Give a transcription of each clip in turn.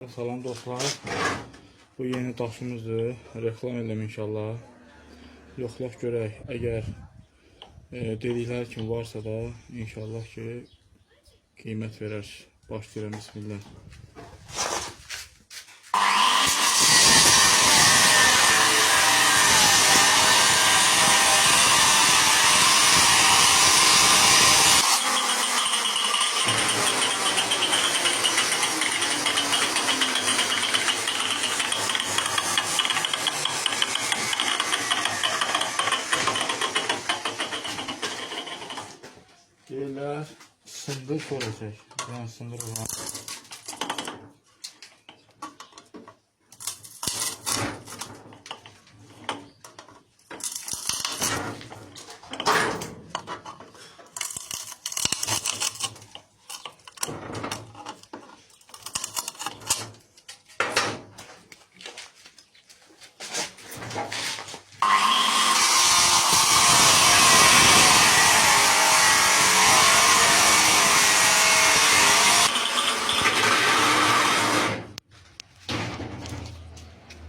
Salam dostlar, bu yeni daşımızdır, reklam edelim inşallah. Yoxlaq görək, əgər dedikləri kimi varsa da inşallah ki qiymət verər. Başlayalım, bismillah. Deyirlər, sındır sonra çək. Yəni sındır olan.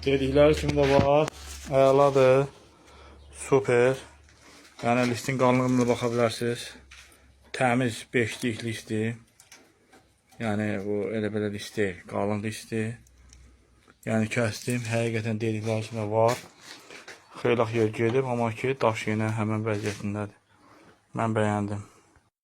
Dedikləri kimi də var, əladır, super. Yəni listin qalınlığına baxa bilərsiniz. Təmiz 5'lik listi. Yəni bu elə belə listi, qalın listi. Yəni kəsdim, həqiqətən dedikləri kimi var. Xeyli yer gedib, amma ki daş yenə həmin vəziyyətindədir. Mən bəyəndim.